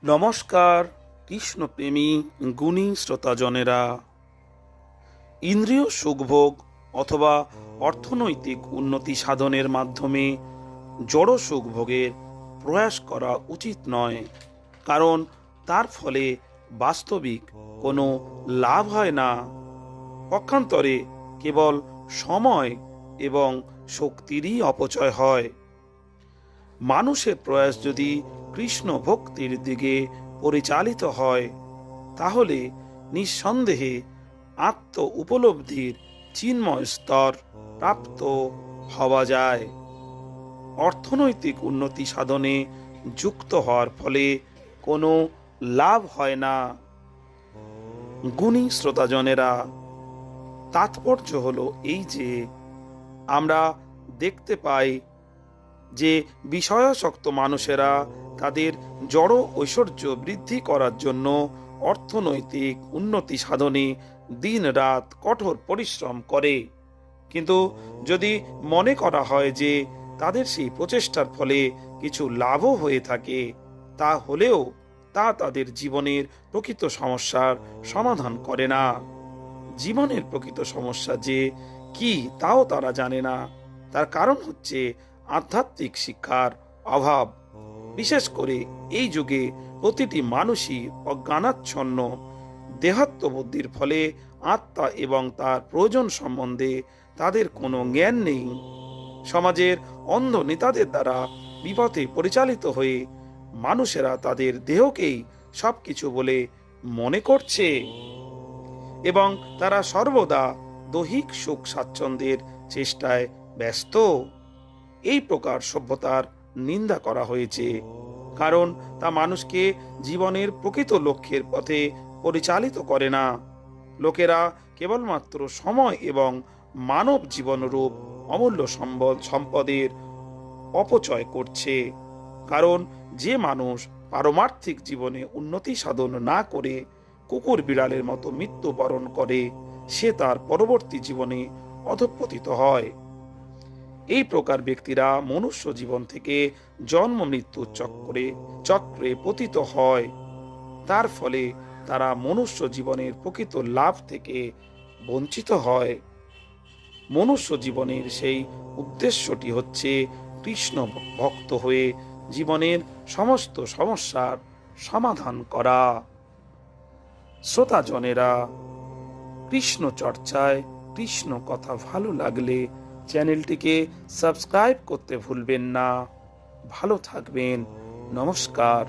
নমস্কার কৃষ্ণপ্রেমী গুণী শ্রোতাজনেরা। ইন্দ্রিয় সুখভোগ অথবা অর্থনৈতিক উন্নতি সাধনের মাধ্যমে জড় সুখভোগের প্রয়াস করা উচিত নয়, কারণ তার ফলে বাস্তবিক কোনো লাভ হয় না। পক্ষান্তরে কেবল সময় এবং শক্তিরই অপচয় হয়। মানুষের প্রয়াস যদি কৃষ্ণ ভক্তির দিকে পরিচালিত হয়, তাহলে নিঃসন্দেহে আত্ম উপলব্ধির চিন্ময় স্তর প্রাপ্ত হওয়া যায়। অর্থনৈতিক উন্নতি সাধনে যুক্ত হওয়ার ফলে কোনো লাভ হয় না। গুণী শ্রোতাজনেরা, তাৎপর্য হলো এই যে আমরা দেখতে পাই যে বিষয়াসক্ত মানুষেরা তাদের জড় ঐশ্বর্য বৃদ্ধি করার জন্য অর্থনৈতিক উন্নতি সাধনে দিন রাত কঠোর পরিশ্রম করে, কিন্তু যদি মনে করা হয় যে তাদের সেই প্রচেষ্টার ফলে কিছু লাভও হয়ে থাকে, তা হলেও তা তাদের জীবনের প্রকৃত সমস্যার সমাধান করে না। জীবনের প্রকৃত সমস্যা যে কি তাও তারা জানে না। তার কারণ হচ্ছে আধ্যাত্মিক শিক্ষার অভাব। বিশেষ করে এই যুগে প্রতিটি মানুষই অজ্ঞানাচ্ছন্ন। দেহাত্মবুদ্ধির ফলে আত্মা এবং তার প্রয়োজন সম্বন্ধে তাদের কোনো জ্ঞান নেই। সমাজের অন্ধ নেতাদের দ্বারা বিপথে পরিচালিত হয়ে মানুষেরা তাদের দেহকেই সবকিছু বলে মনে করছে এবং তারা সর্বদা দৈহিক সুখ স্বাচ্ছন্দ্যের চেষ্টায় ব্যস্ত। এই প্রকার সভ্যতার নিন্দা করা হয়েছে, কারণ তা মানুষকে জীবনের প্রকৃত লক্ষ্যের পথে পরিচালিত করে না। লোকেরা কেবলমাত্র সময় এবং মানব জীবনরূপ অমূল্য সম্পদের অপচয় করছে। কারণ যে মানুষ পারমার্থিক জীবনে উন্নতি সাধন না করে কুকুর বিড়ালের মতো মৃত্যুবরণ করে, সে তার পরবর্তী জীবনে অধঃপতিত হয়। এই প্রকার ব্যক্তিরা মনুষ্য জীবন থেকে জন্ম মৃত্যুর চক্রে পতিত হয়। তার ফলে তারা মনুষ্য জীবনের প্রকৃত লাভ থেকে বঞ্চিত হয়। মনুষ্য জীবনের সেই উদ্দেশ্যটি হচ্ছে কৃষ্ণ ভক্ত হয়ে জীবনের সমস্ত সমস্যার সমাধান করা। শ্রোতাজনেরা, কৃষ্ণ চর্চায় কৃষ্ণ কথা ভালো লাগলে চ্যানেলটিকে সাবস্ক্রাইব করতে ভুলবেন না। ভালো থাকবেন। নমস্কার।